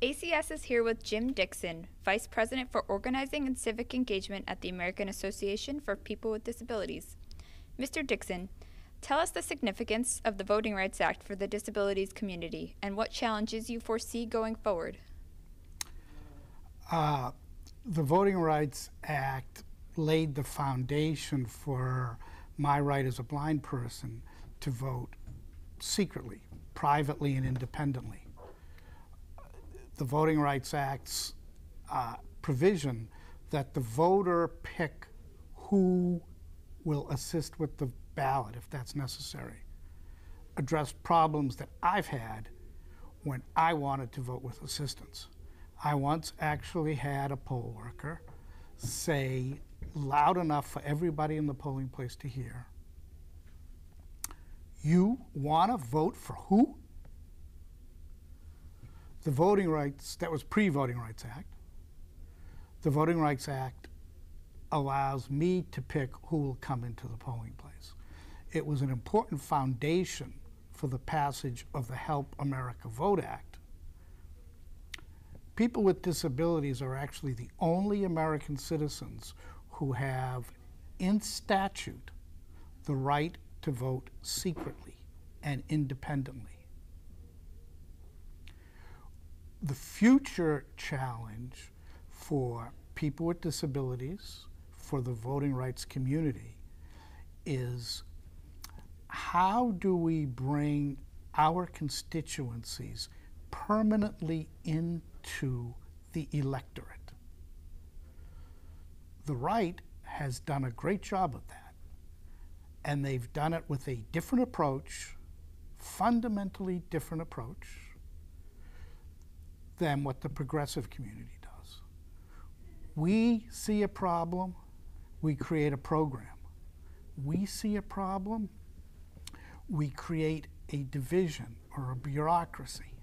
ACS is here with Jim Dickson, Vice President for Organizing and Civic Engagement at the American Association for People with Disabilities. Mr. Dickson, tell us the significance of the Voting Rights Act for the disabilities community and what challenges you foresee going forward. The Voting Rights Act laid the foundation for my right as a blind person to vote secretly, privately, and independently. The Voting Rights Act's provision that the voter pick who will assist with the ballot if that's necessary addressed problems that I've had when I wanted to vote with assistance. I once actually had a poll worker say loud enough for everybody in the polling place to hear, "You want to vote for who?" The Voting Rights, that was pre-Voting Rights Act. The Voting Rights Act allows me to pick who will come into the polling place. It was an important foundation for the passage of the Help America Vote Act. People with disabilities are actually the only American citizens who have, in statute, the right to vote secretly and independently. The future challenge for people with disabilities, for the voting rights community, is how do we bring our constituencies permanently into the electorate? The right has done a great job of that, and they've done it with a different approach, fundamentally different approach, than what the progressive community does. We see a problem, we create a program. We see a problem, we create a division or a bureaucracy.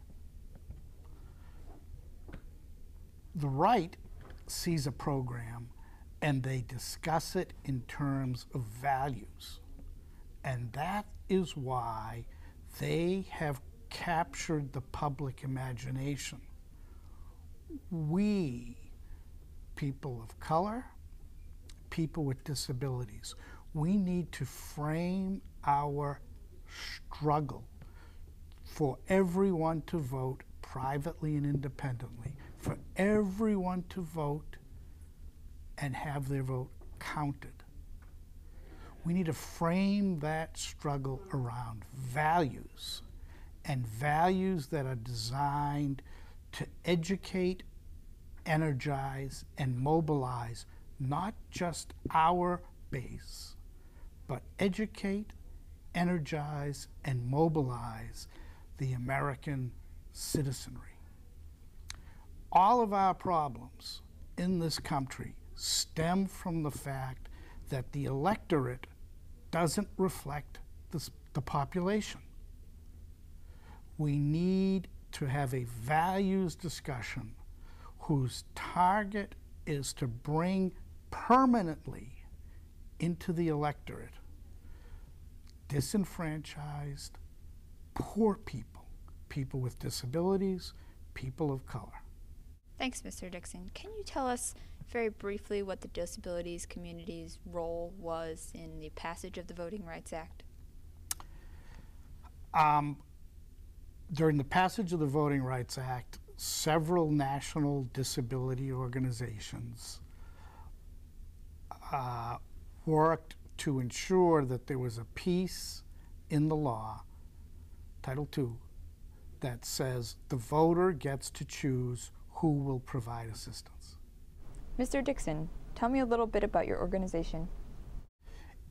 The right sees a program and they discuss it in terms of values. And that is why they have captured the public imagination. We, people of color, people with disabilities, we need to frame our struggle for everyone to vote privately and independently, for everyone to vote and have their vote counted. We need to frame that struggle around values, and values that are designed to educate, energize, and mobilize not just our base, but educate, energize, and mobilize the American citizenry. All of our problems in this country stem from the fact that the electorate doesn't reflect the population. We need to have a values discussion whose target is to bring permanently into the electorate disenfranchised, poor people, people with disabilities, people of color. Thanks, Mr. Dickson. Can you tell us very briefly what the disabilities community's role was in the passage of the Voting Rights Act? During the passage of the Voting Rights Act, several national disability organizations worked to ensure that there was a piece in the law, Title II, that says the voter gets to choose who will provide assistance. Mr. Dickson, tell me a little bit about your organization.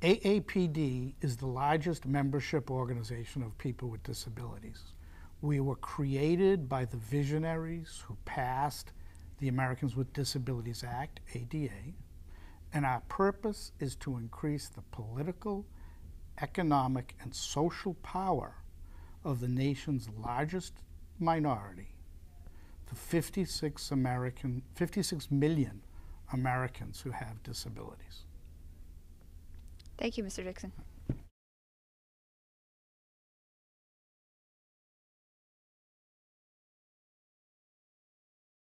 AAPD is the largest membership organization of people with disabilities. We were created by the visionaries who passed the Americans with Disabilities Act, ADA, and our purpose is to increase the political, economic, and social power of the nation's largest minority, the 56 million Americans who have disabilities. Thank you, Mr. Dickson.